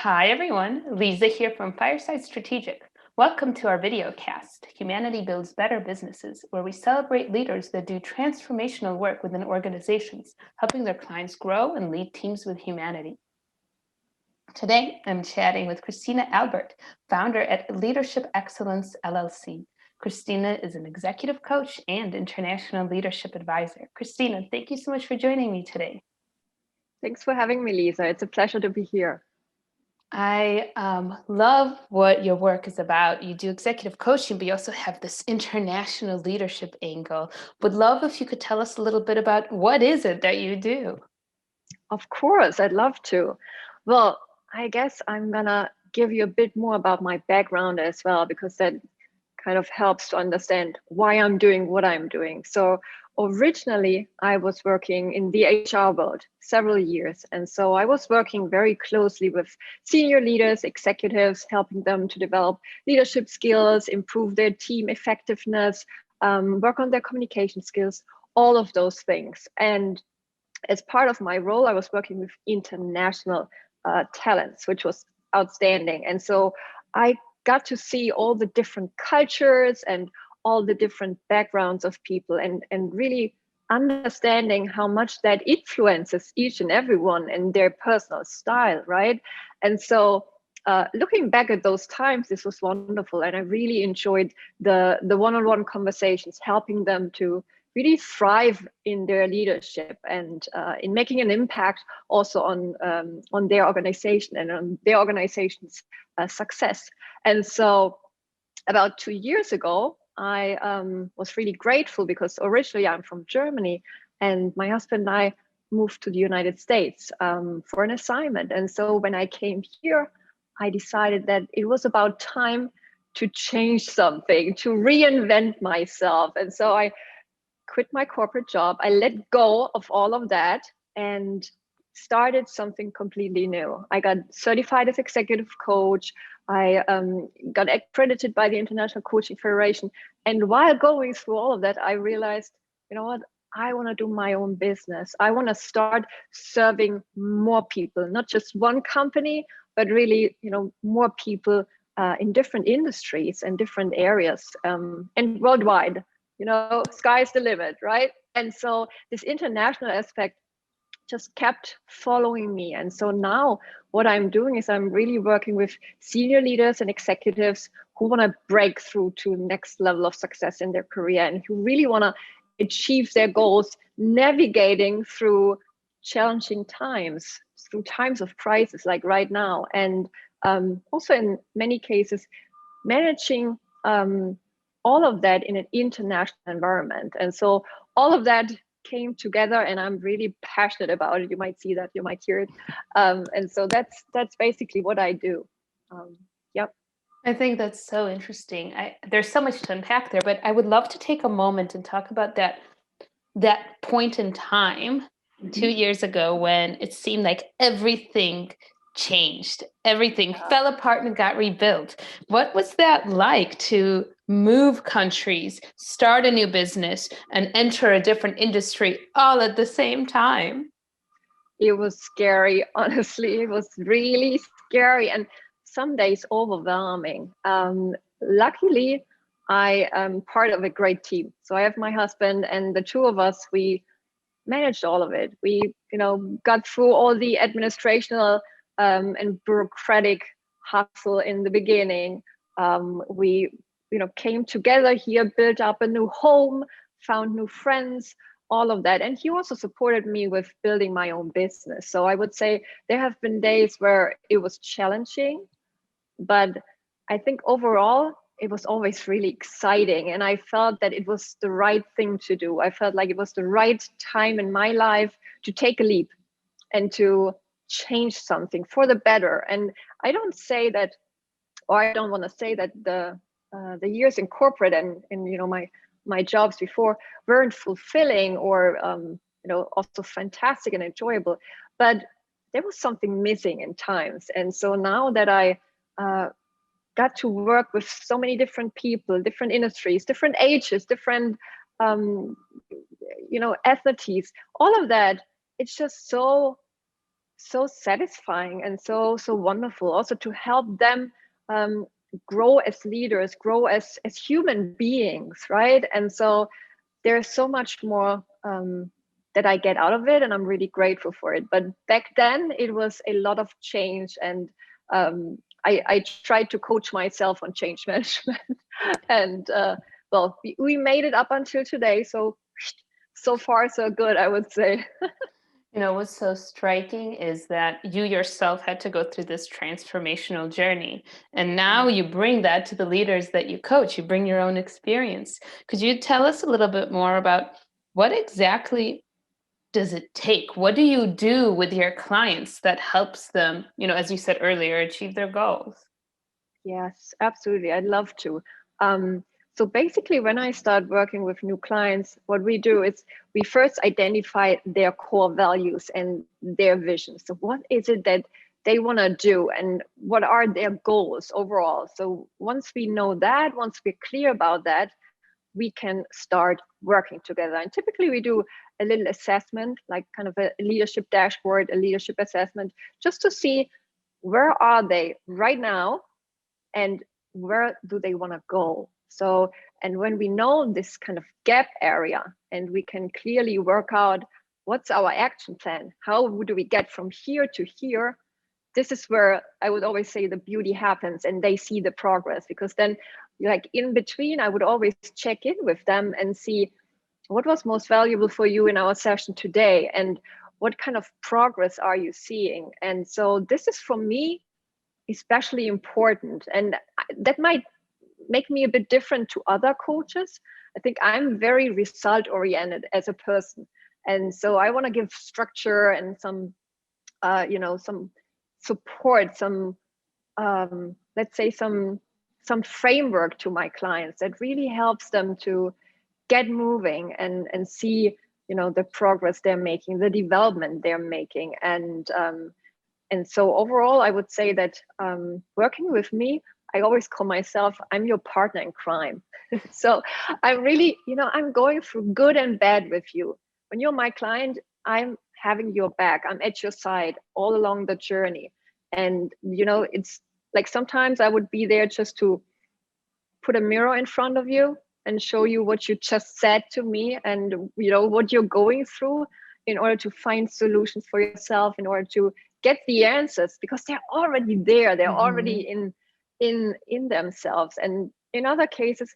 Hi everyone, Lisa here from Fireside Strategic. Welcome to our video cast, Humanity Builds Better Businesses, where we celebrate leaders that do transformational work within organizations, helping their clients grow and lead teams with humanity. Today, I'm chatting with Kristina Albert, founder at Leadership Excellence LLC. Kristina is an executive coach and international leadership advisor. Kristina, thank you so much for joining me today. Thanks for having me, Lisa. It's a pleasure to be here. I love what your work is about. You do executive coaching, but you also have this international leadership angle. Would love if you could tell us a little bit about what is it that you do? Of course, I'd love to. Well, I guess I'm gonna give you a bit more about my background as well, because that kind of helps to understand why I'm doing what I'm doing. So originally, I was working in the HR world several years. And so I was working very closely with senior leaders, executives, helping them to develop leadership skills, improve their team effectiveness, work on their communication skills, all of those things. And as part of my role, I was working with international talents, which was outstanding. And so I got to see all the different cultures and all the different backgrounds of people, and really understanding how much that influences each and everyone and their personal style, right? And so looking back at those times, this was wonderful. And I really enjoyed the one-on-one conversations, helping them to really thrive in their leadership and in making an impact also on their organization and on their organization's success. And so about 2 years ago, I was really grateful because originally I'm from Germany, and my husband and I moved to the United States for an assignment. And so when I came here, I decided that it was about time to change something, to reinvent myself. And so I quit my corporate job. I let go of all of that and started something completely new. I got certified as executive coach. I got accredited by the International Coaching Federation. And while going through all of that, I realized, you know what? I want to do my own business. I want to start serving more people, not just one company, but really, more people in different industries and different areas and worldwide. Sky's the limit, right? And so this international aspect just kept following me. And so now what I'm doing is I'm really working with senior leaders and executives who want to break through to next level of success in their career and who really want to achieve their goals, navigating through challenging times, through times of crisis like right now. And also in many cases, managing all of that in an international environment. And so all of that came together, and I'm really passionate about it. You might see that, you might hear it. And so that's basically what I do. Yep. I think that's so interesting. There's so much to unpack there, but I would love to take a moment and talk about that point in time 2 years ago when it seemed like everything changed. Everything fell apart and got rebuilt. What was that like to move countries, start a new business, and enter a different industry all at the same time? It was scary, honestly. It was really scary and some days overwhelming. Luckily, I am part of a great team. So I have my husband, and the two of us, we managed all of it. We, got through all the administrational and bureaucratic hustle in the beginning. We, came together here, built up a new home, found new friends, all of that. And he also supported me with building my own business. So I would say there have been days where it was challenging, but I think overall, it was always really exciting. And I felt that it was the right thing to do. I felt like it was the right time in my life to take a leap and to change something for the better. And I don't say that, or I don't want to say that the years in corporate and my jobs before weren't fulfilling or also fantastic and enjoyable, but there was something missing in times. And so now that I got to work with so many different people, different industries, different ages, different ethnicities, all of that, it's just so so satisfying and so wonderful also to help them grow as leaders, grow as human beings, right? And so there's so much more that I get out of it, and I'm really grateful for it. But back then it was a lot of change, and I tried to coach myself on change management. And well, we made it up until today, so far so good, I would say. What's so striking is that you yourself had to go through this transformational journey. And now you bring that to the leaders that you coach. You bring your own experience. Could you tell us a little bit more about what exactly does it take? What do you do with your clients that helps them, as you said earlier, achieve their goals? Yes, absolutely. I'd love to. So basically, when I start working with new clients, what we do is we first identify their core values and their vision. So what is it that they want to do, and what are their goals overall? So once we know that, once we're clear about that, we can start working together. And typically we do a little assessment, like kind of a leadership dashboard, a leadership assessment, just to see where are they right now and where do they want to go. So, and when we know this kind of gap area and we can clearly work out what's our action plan, how do we get from here to here, this is where I would always say the beauty happens, and they see the progress. Because then, like in between, I would always check in with them and see what was most valuable for you in our session today, and what kind of progress are you seeing. And so this is, for me, especially important, and that might make me a bit different to other coaches. I think I'm very result oriented as a person, and so I want to give structure and some some support, some let's say some framework to my clients that really helps them to get moving and see the progress they're making, the development they're making. And so overall, I would say that working with me, I always call myself, I'm your partner in crime. So I'm really, I'm going through good and bad with you. When you're my client, I'm having your back. I'm at your side all along the journey. And, it's like sometimes I would be there just to put a mirror in front of you and show you what you just said to me, and, what you're going through, in order to find solutions for yourself, in order to get the answers, because they're already there. They're already in themselves. And in other cases,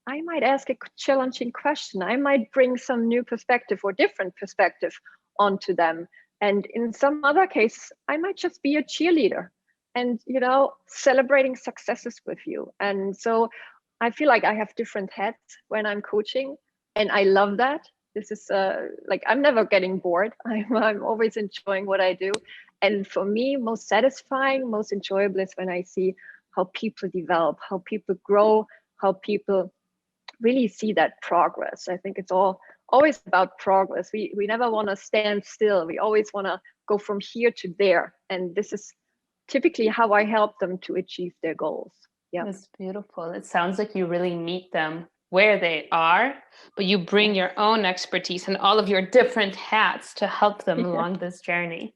I might ask a challenging question. I might bring some new perspective or different perspective onto them. And in some other cases, I might just be a cheerleader and, celebrating successes with you. And so I feel like I have different hats when I'm coaching, and I love that. This is like, I'm never getting bored. I'm always enjoying what I do. And for me, most satisfying, most enjoyable is when I see how people develop, how people grow, how people really see that progress. I think it's always about progress. We never want to stand still. We always want to go from here to there. And this is typically how I help them to achieve their goals. Yeah. That's beautiful. It sounds like you really meet them where they are, but you bring your own expertise and all of your different hats to help them along this journey.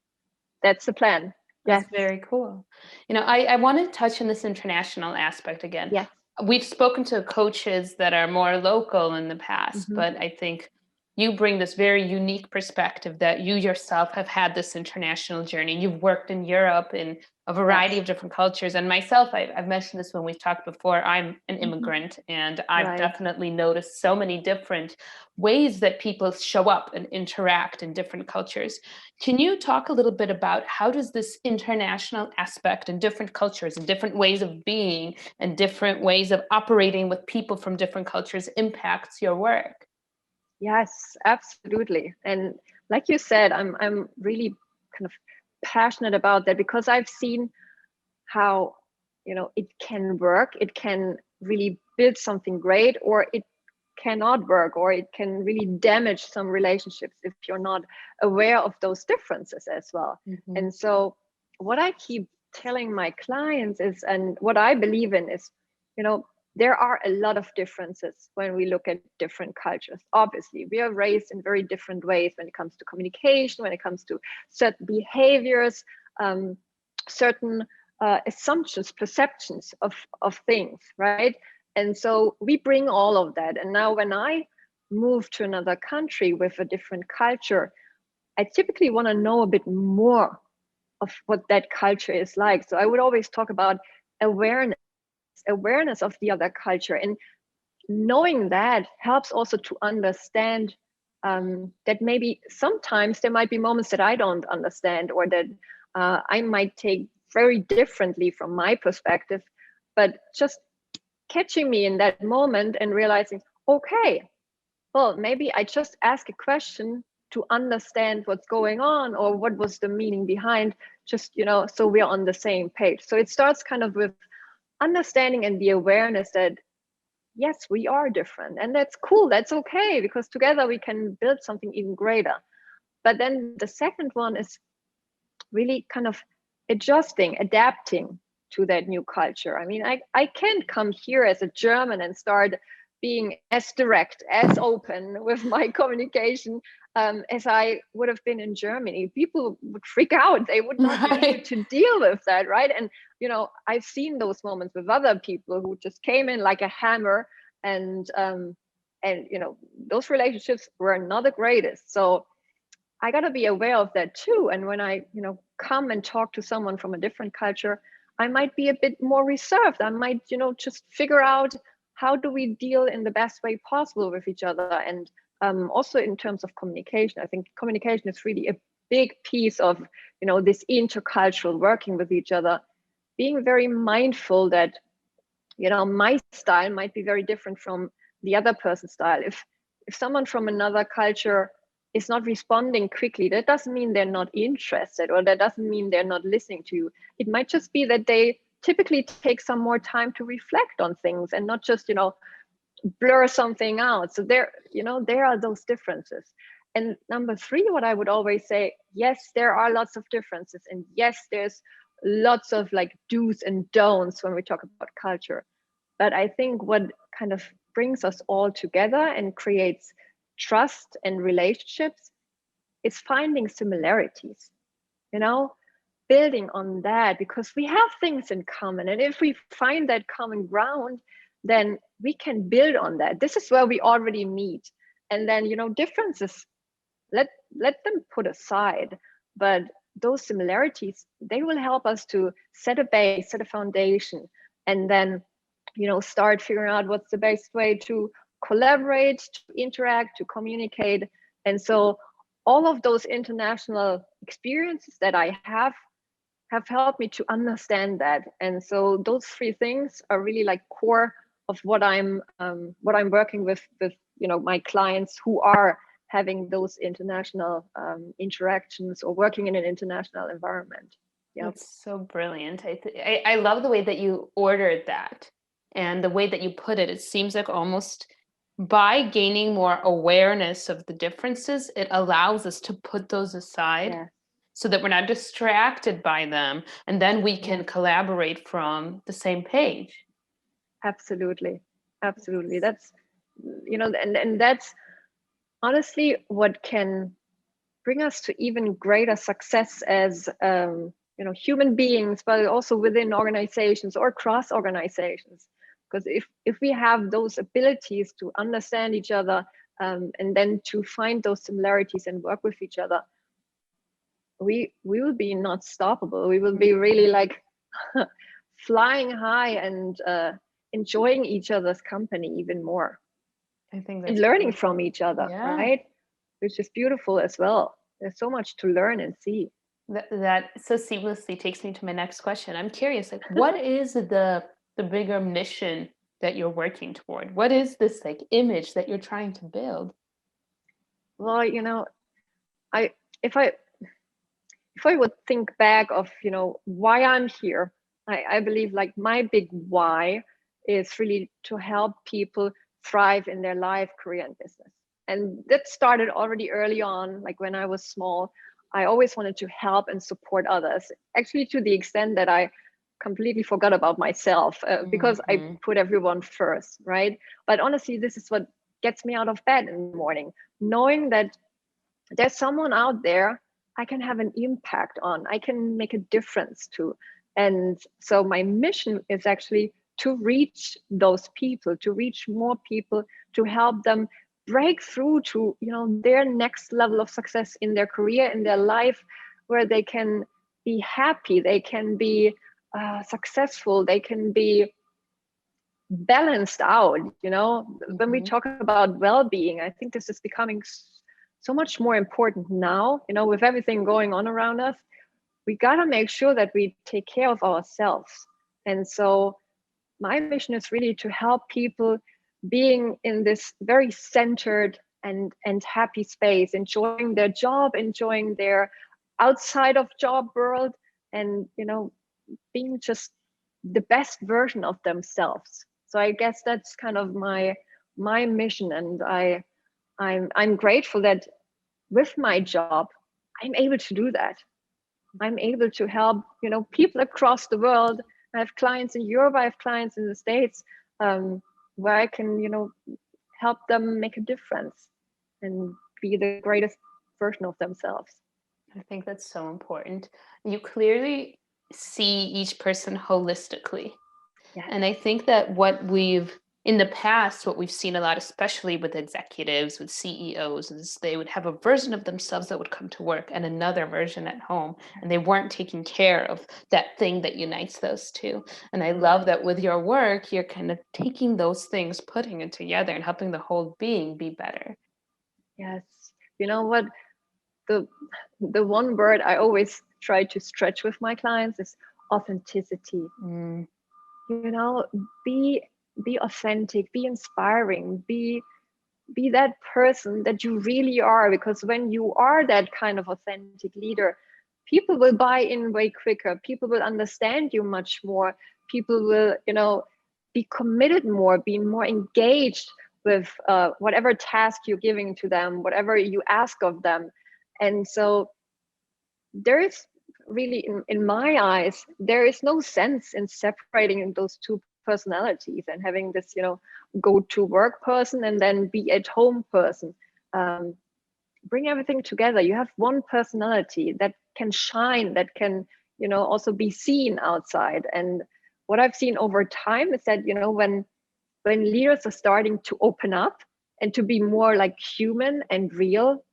That's the plan. That's very cool. I want to touch on this international aspect again. Yes. We've spoken to coaches that are more local in the past, but I think you bring this very unique perspective that you yourself have had this international journey. You've worked in Europe in a variety of different cultures. And myself, I've mentioned this when we've talked before, I'm an immigrant, and I've definitely noticed so many different ways that people show up and interact in different cultures. Can you talk a little bit about how does this international aspect and different cultures and different ways of being and different ways of operating with people from different cultures impacts your work? Yes, absolutely. And like you said, I'm really kind of passionate about that, because I've seen how, it can work. It can really build something great, or it cannot work, or it can really damage some relationships if you're not aware of those differences as well. And so what I keep telling my clients is, and what I believe in is, there are a lot of differences when we look at different cultures. Obviously, we are raised in very different ways when it comes to communication, when it comes to certain behaviors, certain assumptions, perceptions of things, right? And so we bring all of that. And now when I move to another country with a different culture, I typically want to know a bit more of what that culture is like. So I would always talk about awareness of the other culture. And knowing that helps also to understand that maybe sometimes there might be moments that I don't understand, or that I might take very differently from my perspective, but just catching me in that moment and realizing, okay, well, maybe I just ask a question to understand what's going on, or what was the meaning behind, just, so we're on the same page. So it starts kind of with understanding and the awareness that, yes, we are different, and that's cool, that's okay, because together we can build something even greater. But then the second one is really kind of adapting to that new culture. I mean, I can't come here as a German and start being as direct, as open with my communication as I would have been in Germany. People would freak out. They would not be able to deal with that, right? And, I've seen those moments with other people who just came in like a hammer, and those relationships were not the greatest. So I got to be aware of that too. And when I, come and talk to someone from a different culture, I might be a bit more reserved. I might, just figure out how do we deal in the best way possible with each other. And also in terms of communication, I think communication is really a big piece of, this intercultural working with each other, being very mindful that, my style might be very different from the other person's style. If someone from another culture is not responding quickly, that doesn't mean they're not interested, or that doesn't mean they're not listening to you. It might just be that they typically take some more time to reflect on things and not just, blur something out. So there are those differences. And number three, what I would always say, yes, there are lots of differences. And yes, there's lots of like do's and don'ts when we talk about culture. But I think what kind of brings us all together and creates trust and relationships is finding similarities, building on that, because we have things in common. And if we find that common ground, then we can build on that. This is where we already meet. And then, differences, let them put aside. But those similarities, they will help us to set a base, set a foundation, and then, start figuring out what's the best way to collaborate, to interact, to communicate. And so all of those international experiences that I have helped me to understand that. And so those three things are really like core of what I'm working with my clients who are having those international interactions or working in an international environment. Yeah, that's so brilliant. I love the way that you ordered that, and the way that you put it. It seems like almost by gaining more awareness of the differences, it allows us to put those aside. yeah, So that we're not distracted by them, and then we can yeah. collaborate from the same page. Absolutely. That's, and that's honestly what can bring us to even greater success as human beings, but also within organizations or cross organizations. Because if we have those abilities to understand each other, and then to find those similarities and work with each other, we will be not stoppable. We will be really like flying high and enjoying each other's company even more. I think And that's learning beautiful. from each other, Yeah. right? Which is beautiful as well. There's so much to learn and see. That so seamlessly takes me to my next question. I'm curious, like, what is the bigger mission that you're working toward? What is this like image that you're trying to build? Well, I if I would think back of why I'm here, I believe like my big why is really to help people thrive in their life, career, and business. And that started already early on. Like when I was small, I always wanted to help and support others, actually to the extent that I completely forgot about myself because I Mhm. put everyone first, right? But honestly, this is what gets me out of bed in the morning, knowing that there's someone out there I can have an impact on, I can make a difference to. And so my mission is actually to reach those people, to reach more people, to help them break through to, you know, their next level of success in their career, in their life, where they can be happy, they can be successful, they can be balanced out. You know, when we Mhm. talk about well-being, I think this is becoming so much more important now, you know, with everything going on around us. We got to make sure that we take care of ourselves. And so my mission is really to help people being in this very centered and happy space, enjoying their job, enjoying their outside of job world, and, you know, being just the best version of themselves. So I guess that's kind of my mission. And I'm grateful that with my job I'm able to do that. I'm able to help, you know, people across the world. I have clients in Europe, I have clients in the States, where I can, you know, help them make a difference and be the greatest version of themselves. I think that's so important. You clearly see each person holistically. Yes. And I think that what we've in the past, what we've seen a lot, especially with executives, with CEOs, is they would have a version of themselves that would come to work and another version at home. And they weren't taking care of that thing that unites those two. And I love that with your work, you're kind of taking those things, putting it together, and helping the whole being be better. Yes. You know what? The the one word I always try to stretch with my clients is authenticity. Mm, You know, be be authentic, be inspiring, be that person that you really are, because when you are that kind of authentic leader, people will buy in way quicker, people will understand you much more, people will, you know, be committed more, be more engaged with whatever task you're giving to them, whatever you ask of them. And so there is really, in my eyes, there is no sense in separating those two personalities and having this, you know, go to work person and then be at home person. um, Bring everything together. You have one personality that can shine, that can, you know, also be seen outside. And what I've seen over time is that, you know, when leaders are starting to open up and to be more like human and real,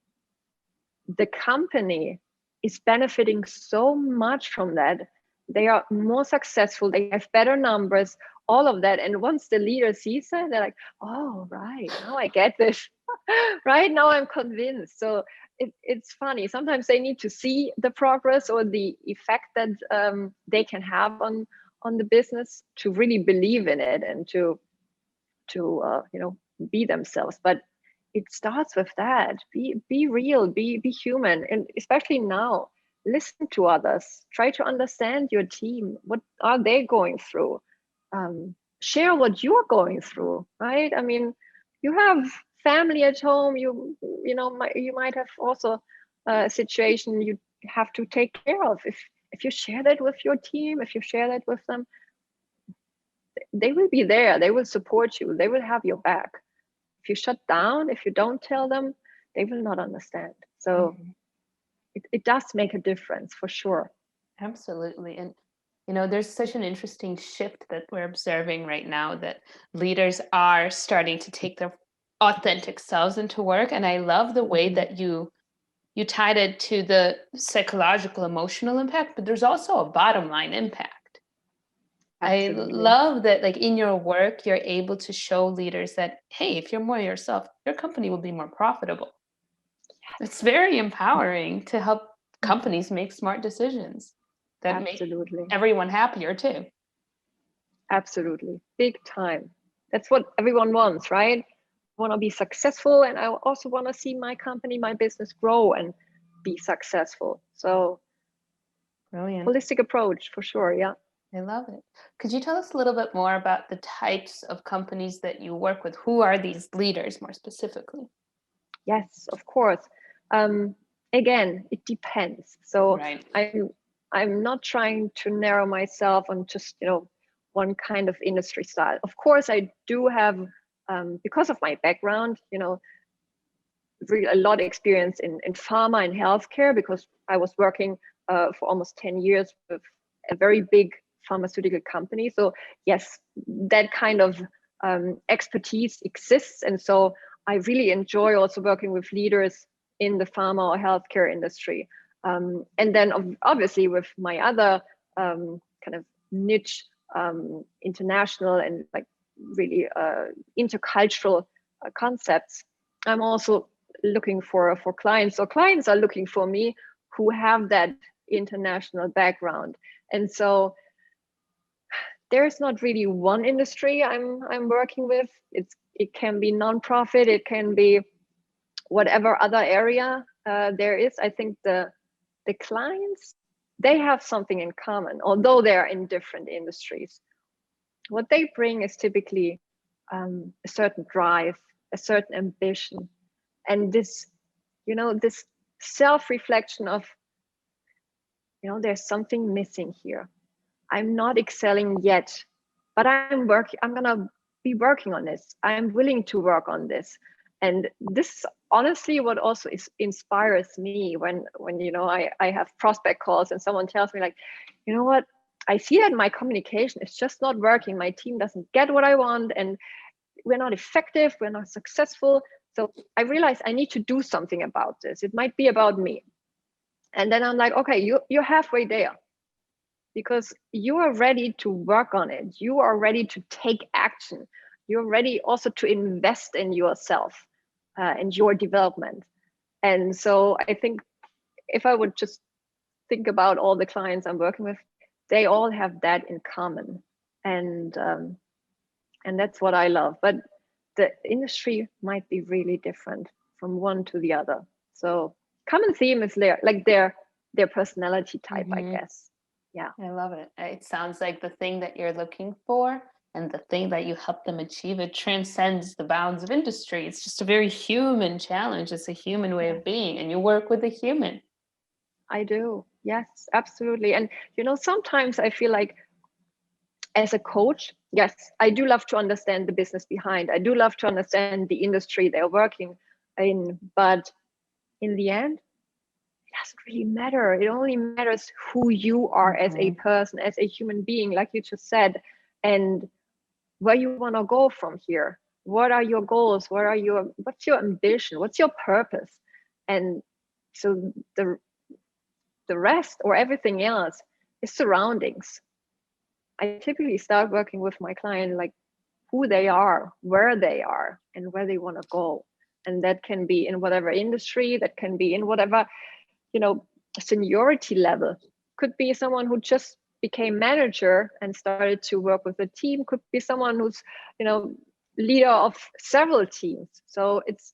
the company is benefiting so much from that. They are more successful, they have better numbers, all of that. And once the leader sees that, they're like, oh, right, now I get this. Right now I'm convinced. So it's funny. Sometimes they need to see the progress or the effect that they can have on the business to really believe in it and to you know, be themselves. But it starts with that. Be real, be human. And especially now, listen to others, try to understand your team, what are they going through. Share what you're going through, right? I mean, you have family at home, you know, you might have also a situation you have to take care of. If you share that with your team, if you share that with them, they will be there, they will support you, they will have your back. If you shut down, if you don't tell them, they will not understand. So mhm. it does make a difference for sure. Absolutely. And, you know, there's such an interesting shift that we're observing right now that leaders are starting to take their authentic selves into work. And I love the way Mhm. that you tied it to the psychological, emotional impact, but there's also a bottom line impact. I Absolutely. love that, like in your work, you're able to show leaders that, hey, if you're more yourself, your company will be more profitable. It's very empowering to help Mhm. companies make smart decisions that make Absolutely. everyone happier too. Absolutely. Big time. That's what everyone wants, right? I want to be successful, and I also want to see my company, my business grow and be successful. So Brilliant. holistic approach for sure. Yeah. I love it. Could you tell us a little bit more about the types of companies that you work with? Who are these leaders more specifically? Yes, of course. Again, it depends. So Right. I'm I'm not trying to narrow myself on just, one kind of industry style. Of course, I do have, because of my background, really a lot of experience in pharma and healthcare, because I was working for almost 10 years with a very big pharmaceutical company. So yes, that kind of expertise exists. And so I really enjoy also working with leaders in the pharma or healthcare industry. And then obviously with my other kind of niche, international and like really intercultural concepts, I'm also looking for clients, or clients are looking for me who have that international background. And so there's not really one industry I'm working with. It can be nonprofit, it can be whatever other area there is. I think the clients, they have something in common, although they're in different industries. What they bring is typically a certain drive, a certain ambition, and this self-reflection of, there's something missing here. I'm not excelling yet, but I'm gonna be working on this. I'm willing to work on this. And this honestly what also inspires me when I have prospect calls and someone tells me like, you know what, I see that my communication is just not working. My team doesn't get what I want, and we're not effective, we're not successful. So I realize I need to do something about this. It might be about me. And then I'm like, okay, you're halfway there, because you are ready to work on it. You are ready to take action. You're ready also to invest in yourself and your development. And so I think if I would just think about all the clients I'm working with, they all have that in common. And that's what I love. But the industry might be really different from one to the other. So common theme is their personality type, I guess. Yeah. I love it. It sounds like the thing that you're looking for and the thing that you help them achieve, it transcends the bounds of industry. It's just a very human challenge. It's a human way of being, and you work with a human. I do. Yes, absolutely. And, sometimes I feel like as a coach, yes, I do love to understand the business behind. I do love to understand the industry they're working in. But in the end, it doesn't really matter. It only matters who you are as a person, as a human being, like you just said, and where you want to go from here. What are your goals? What's your ambition? What's your purpose? And so the rest or everything else is surroundings. I typically start working with my client like who they are, where they are, and where they want to go. And that can be in whatever industry, that can be in whatever, seniority level. Could be someone who just became manager and started to work with a team, could be someone who's, leader of several teams. So it's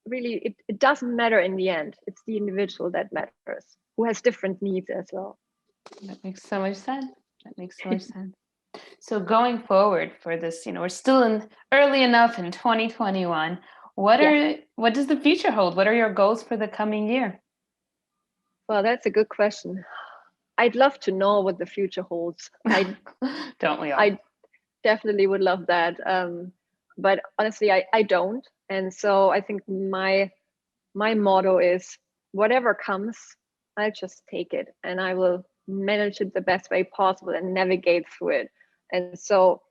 really, it doesn't matter in the end. It's the individual that matters, who has different needs as well. That makes so much sense. So going forward for this, we're still early enough in 2021. What does the future hold? What are your goals for the coming year? Well, that's a good question. I'd love to know what the future holds. Don't we all? I definitely would love that. But honestly, I don't. And so I think my motto is whatever comes, I'll just take it and I will manage it the best way possible and navigate through it. And so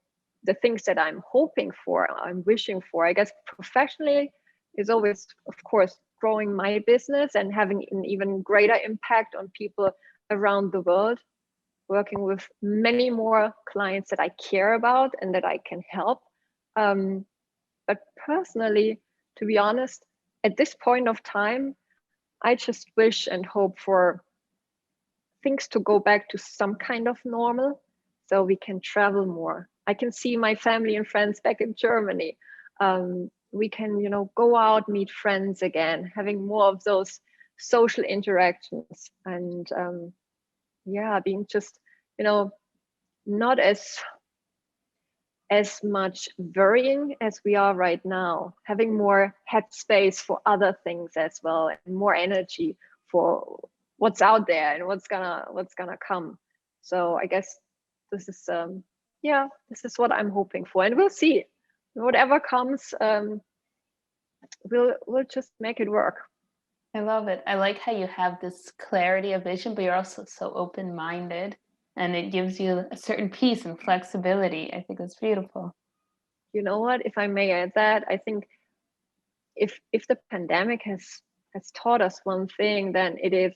the things that I'm hoping for, I'm wishing for, I guess professionally, is always, of course, growing my business and having an even greater impact on people around the world, working with many more clients that I care about and that I can help. But personally, to be honest, at this point of time, I just wish and hope for things to go back to some kind of normal so we can travel more. I can see my family and friends back in Germany. We can, go out, meet friends again, having more of those social interactions and being just, not as much worrying as we are right now, having more headspace for other things as well, and more energy for what's out there and what's gonna come. So I guess this is this is what I'm hoping for, and we'll see. Whatever comes, we'll just make it work. I love it. I like how you have this clarity of vision, but you're also so open-minded, and it gives you a certain peace and flexibility. I think it's beautiful. You know what? If I may add that, I think if the pandemic has taught us one thing, then it is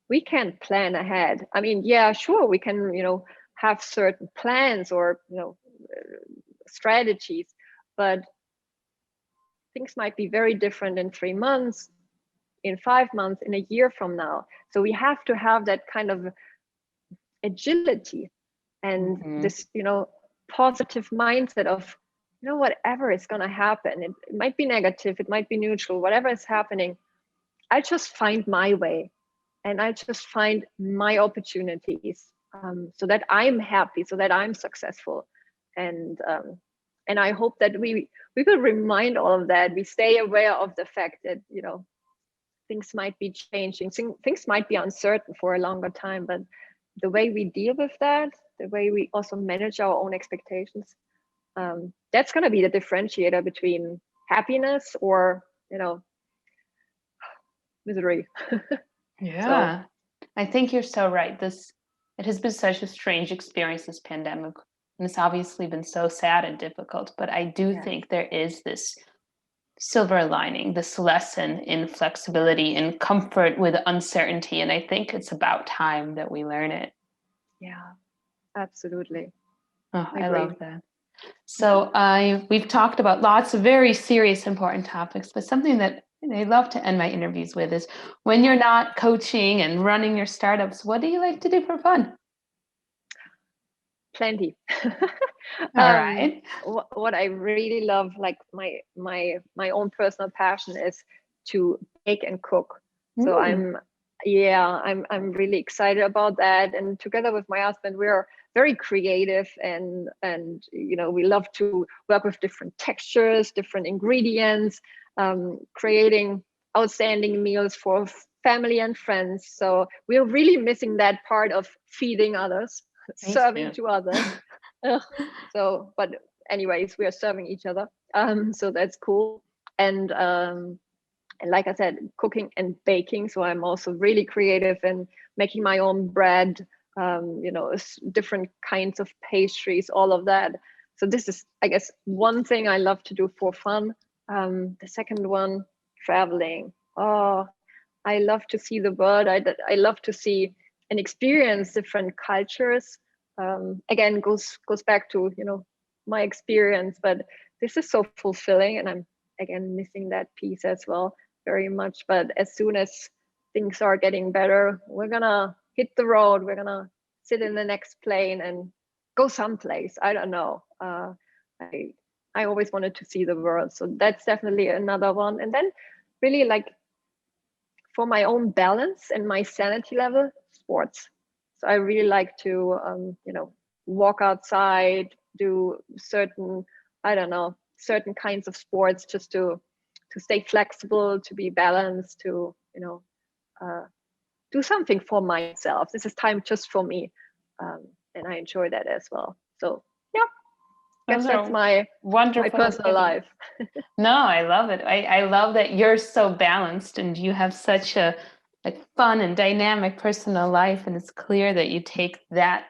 we can plan ahead. I mean, yeah, sure, we can, have certain plans or strategies, but things might be very different in 3 months, in 5 months, in a year from now. So we have to have that kind of agility and this, positive mindset of, whatever is going to happen. It might be negative, it might be neutral, whatever is happening, I just find my way and I just find my opportunities, so that I'm happy, so that I'm successful. And I hope that we will remind all of that. We stay aware of the fact that, things might be changing, things might be uncertain for a longer time, but the way we deal with that, the way we also manage our own expectations, that's going to be the differentiator between happiness or, misery. Yeah, I think you're so right. It has been such a strange experience, this pandemic, and it's obviously been so sad and difficult, but I do think there is this silver lining, this lesson in flexibility and comfort with uncertainty, and I think it's about time that we learn it. Yeah, absolutely. Oh, I love that. So we've talked about lots of very serious, important topics, but something that I love to end my interviews with is, when you're not coaching and running your startups, what do you like to do for fun? Plenty. All right. What I really love, like my own personal passion, is to bake and cook. So I'm really excited about that. And together with my husband, we're very creative, and we love to work with different textures, different ingredients, creating outstanding meals for family and friends. So we're really missing that part of feeding others, serving to others. So, but anyways, we are serving each other. So that's cool. And like I said, cooking and baking. So I'm also really creative in making my own bread, different kinds of pastries, all of that. So this is, I guess, one thing I love to do for fun. The second one, traveling. Oh, I love to see the world. I love to see and experience different cultures. Again, goes back to my experience, but this is so fulfilling, and I'm again missing that piece as well very much. But as soon as things are getting better, we're gonna hit the road. We're gonna sit in the next plane and go someplace. I don't know. I always wanted to see the world, so that's definitely another one. And then really, like, for my own balance and my sanity level, sports. So I really like to walk outside, do certain, I don't know, certain kinds of sports, just to stay flexible, to be balanced, to do something for myself. This is time just for me, and I enjoy that as well. So yeah, I guess that's my personal life. No, I love it. I love that you're so balanced and you have such a fun and dynamic personal life, and it's clear that you take that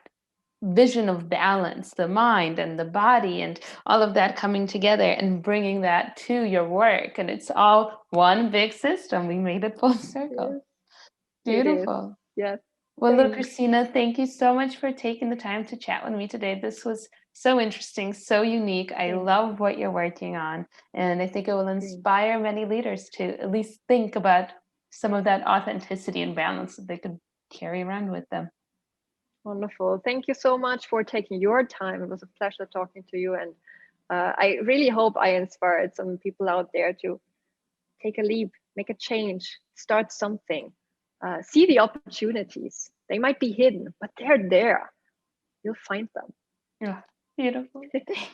vision of balance, the mind and the body and all of that coming together and bringing that to your work, and it's all one big system. We made it full circle. Yes. Beautiful. Yes. Well, look, Kristina, thank you so much for taking the time to chat with me today. This was so interesting, so unique. I love what you're working on, and I think it will inspire many leaders to at least think about some of that authenticity and balance that they could carry around with them. Wonderful. Thank you so much for taking your time. It was a pleasure talking to you, and I really hope I inspired some people out there to take a leap, make a change, start something, see the opportunities. They might be hidden, but they're there. You'll find them. Yeah, beautiful. Thanks.